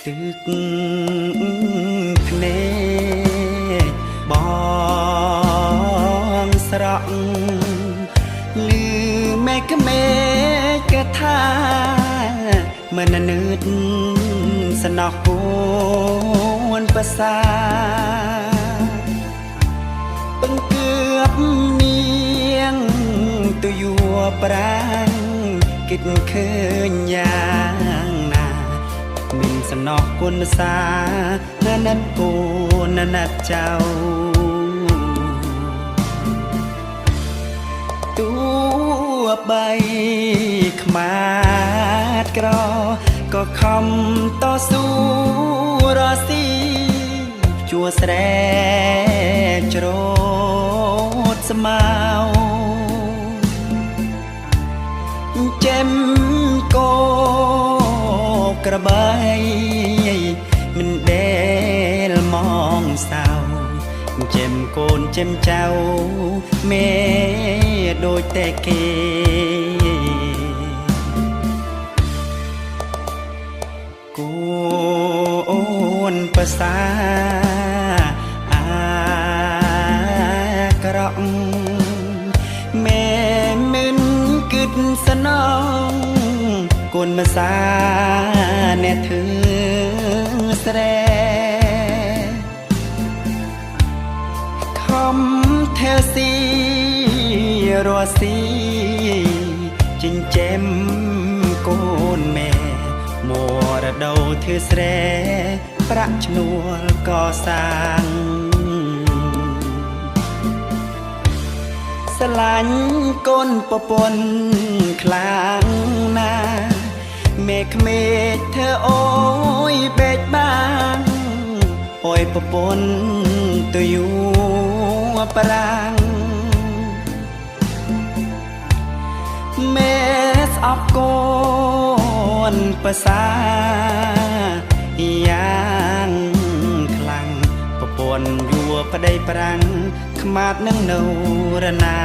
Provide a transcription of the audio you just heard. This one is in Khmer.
ตึกเพนបងស្រក់លឺមេកមេកថាមិននឺតស្នោះគួនប្រសាពឹងគឿបនាងទៅយួប្រាំងគិតឃើញយ៉ាងណាមានសំណោះគុណសាណាត់គូណាត់ចៅទូបីខ្មាតក្រក៏ខំតស៊ូរស៊ីជួស្រែច្រូតស្មៅចេមកោក្របីមិនដែលมองសៅចេមកូនចេមចៅមេដូចតែគេកូនប្រសាអាក្រក់មេមិនគិតស្នងកូនម្សាអ្នកធឺស្រែខំថែស៊ីរស់ស៊ីចិញ្ចឹមកូនមេមរដូវធឺស្រែប្រាក់ឈ្នួលកសាងស្រឡាញ់កូនប្រពន្ធខ្លាំងណាស់មេក្មេកធ្វើអូយបែកបាំងអើយប្រពន្ធទៅយូប្រាំងមេស្អប់កូនប្រសាយ៉ាងខ្លាំងប្រពន្ធយួប្តីប្រាំងខ្មាតនឹងនៅរណា